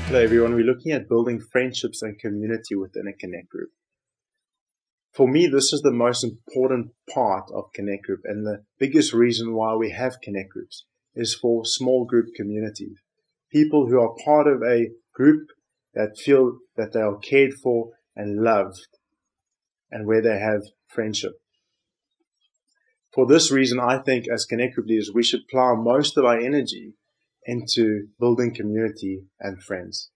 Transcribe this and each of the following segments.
Hello everyone, we're looking at building friendships and community within a Connect group. For me, this is the most important part of Connect group, and the biggest reason why we have Connect groups is for small group communities. People who are part of a group that feel that they are cared for and loved, and where they have friendship. For this reason, I think as Connect group leaders, we should plow most of our energy into building community and friends.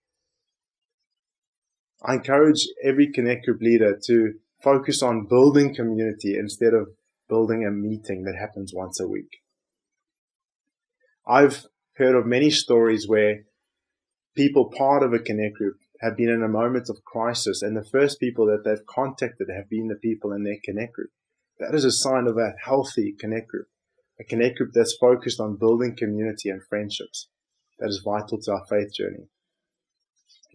I encourage every Connect group leader to focus on building community instead of building a meeting that happens once a week. I've heard of many stories where people part of a Connect group have been in a moment of crisis, and the first people that they've contacted have been the people in their Connect group. That is a sign of a healthy Connect group, a Connect group that's focused on building community and friendships. That is vital to our faith journey.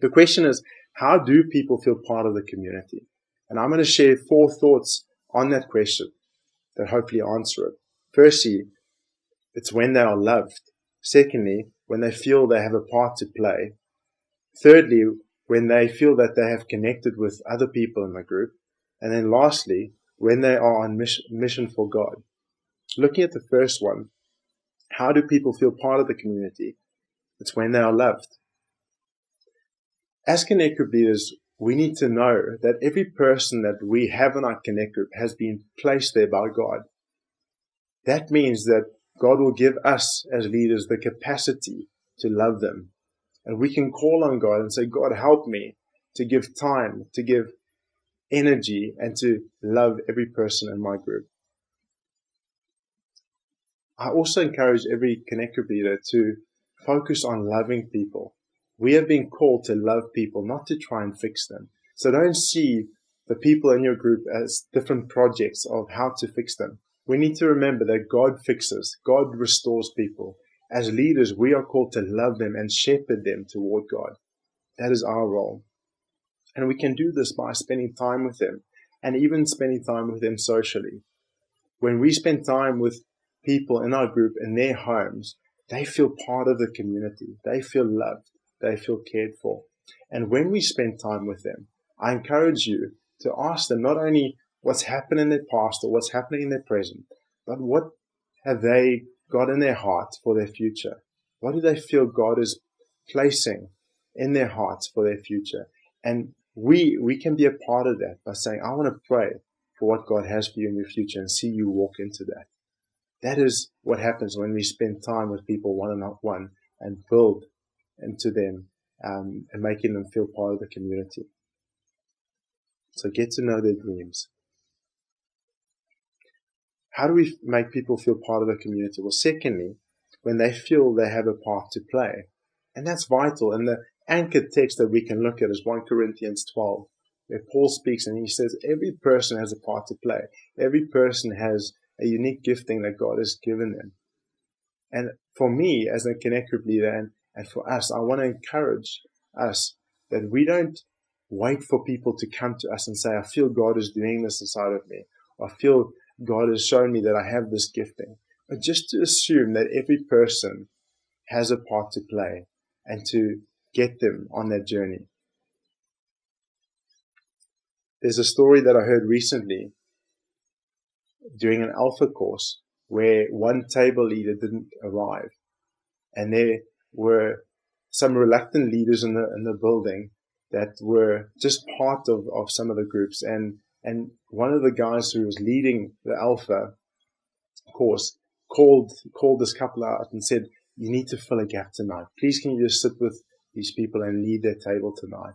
The question is, how do people feel part of the community? And I'm going to share 4 thoughts on that question that hopefully answer it. Firstly, it's when they are loved. Secondly, when they feel they have a part to play. Thirdly, when they feel that they have connected with other people in the group. And then lastly, when they are on mission for God. Looking at the first one, how do people feel part of the community? It's when they are loved. As Connect group leaders, we need to know that every person that we have in our Connect group has been placed there by God. That means that God will give us as leaders the capacity to love them. And we can call on God and say, God, help me to give time, to give energy, and to love every person in my group. I also encourage every Connect group leader to focus on loving people. We have been called to love people, not to try and fix them. So don't see the people in your group as different projects of how to fix them. We need to remember that God fixes, God restores people. As leaders, we are called to love them and shepherd them toward God. That is our role. And we can do this by spending time with them, and even spending time with them socially. When we spend time with people in our group in their homes, they feel part of the community. They feel loved. They feel cared for. And when we spend time with them, I encourage you to ask them not only what's happened in their past or what's happening in their present, but what have they got in their hearts for their future? What do they feel God is placing in their hearts for their future? And we can be a part of that by saying, I want to pray for what God has for you in your future and see you walk into that. That is what happens when we spend time with people one-on-one and build into them and making them feel part of the community. So get to know their dreams. How do we make people feel part of the community? Well, secondly, when they feel they have a part to play. And that's vital. And the anchored text that we can look at is 1 Corinthians 12, where Paul speaks and he says every person has a part to play. Every person has a unique gifting that God has given them. And for me, as a Connect group leader, and for us, I want to encourage us that we don't wait for people to come to us and say, I feel God is doing this inside of me. I feel God has shown me that I have this gifting. But just to assume that every person has a part to play and to get them on that journey. There's a story that I heard recently during an Alpha course where one table leader didn't arrive. And there were some reluctant leaders in the building that were just part of some of the groups. And one of the guys who was leading the Alpha course called this couple out and said, you need to fill a gap tonight. Please can you just sit with these people and lead their table tonight?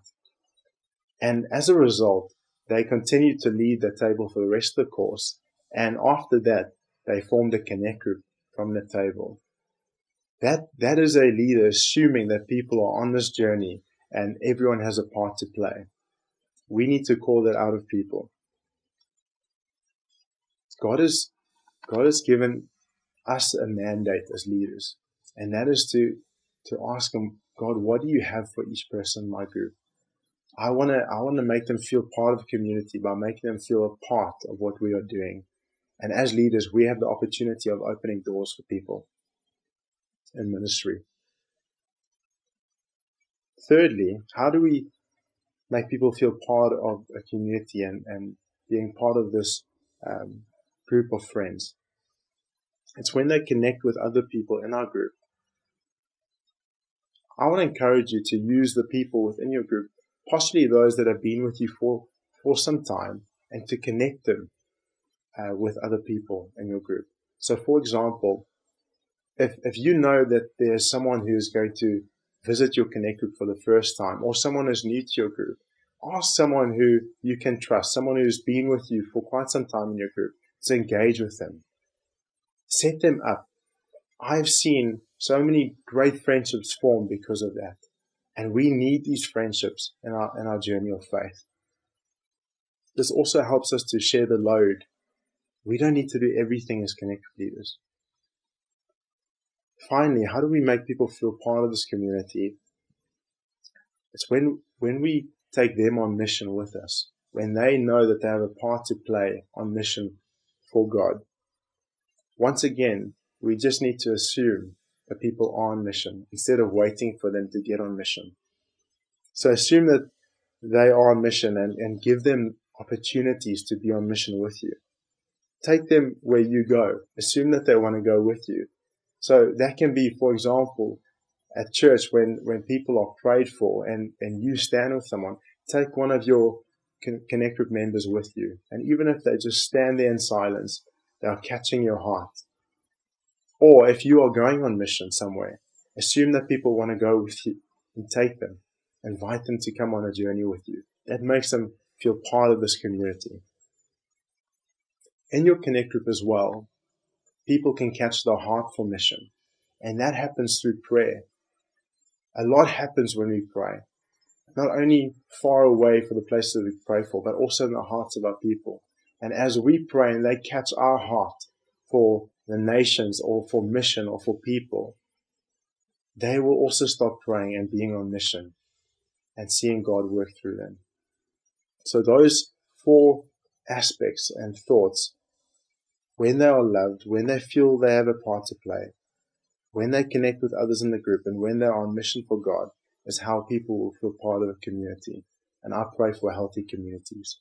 And as a result, they continued to lead the table for the rest of the course. And after that, they formed a Connect group from the table. That is a leader assuming that people are on this journey and everyone has a part to play. We need to call that out of people. God has given us a mandate as leaders, and that is to ask Him, God, what do you have for each person in my group? I want to make them feel part of the community by making them feel a part of what we are doing. And as leaders, we have the opportunity of opening doors for people in ministry. Thirdly, how do we make people feel part of a community and being part of this group of friends? It's when they connect with other people in our group. I want to encourage you to use the people within your group, possibly those that have been with you for some time, and to connect them with other people in your group. So, for example, if you know that there's someone who's going to visit your Connect group for the first time, or someone who's new to your group, ask someone who you can trust, someone who's been with you for quite some time in your group, to engage with them. Set them up. I've seen so many great friendships form because of that. And we need these friendships in our journey of faith. This also helps us to share the load. We don't need to do everything as Connect leaders. Finally, how do we make people feel part of this community? It's when we take them on mission with us, when they know that they have a part to play on mission for God. Once again, we just need to assume that people are on mission instead of waiting for them to get on mission. So assume that they are on mission and give them opportunities to be on mission with you. Take them where you go. Assume that they want to go with you. So that can be, for example, at church when people are prayed for and you stand with someone, take one of your Connect group members with you. And even if they just stand there in silence, they are catching your heart. Or if you are going on mission somewhere, assume that people want to go with you and take them. Invite them to come on a journey with you. That makes them feel part of this community. In your Connect group as well, people can catch the heart for mission. And that happens through prayer. A lot happens when we pray. Not only far away for the places that we pray for, but also in the hearts of our people. And as we pray and they catch our heart for the nations or for mission or for people, they will also start praying and being on mission and seeing God work through them. So those 4 aspects and thoughts, when they are loved, when they feel they have a part to play, when they connect with others in the group, and when they're on mission for God, is how people will feel part of a community. And I pray for healthy communities.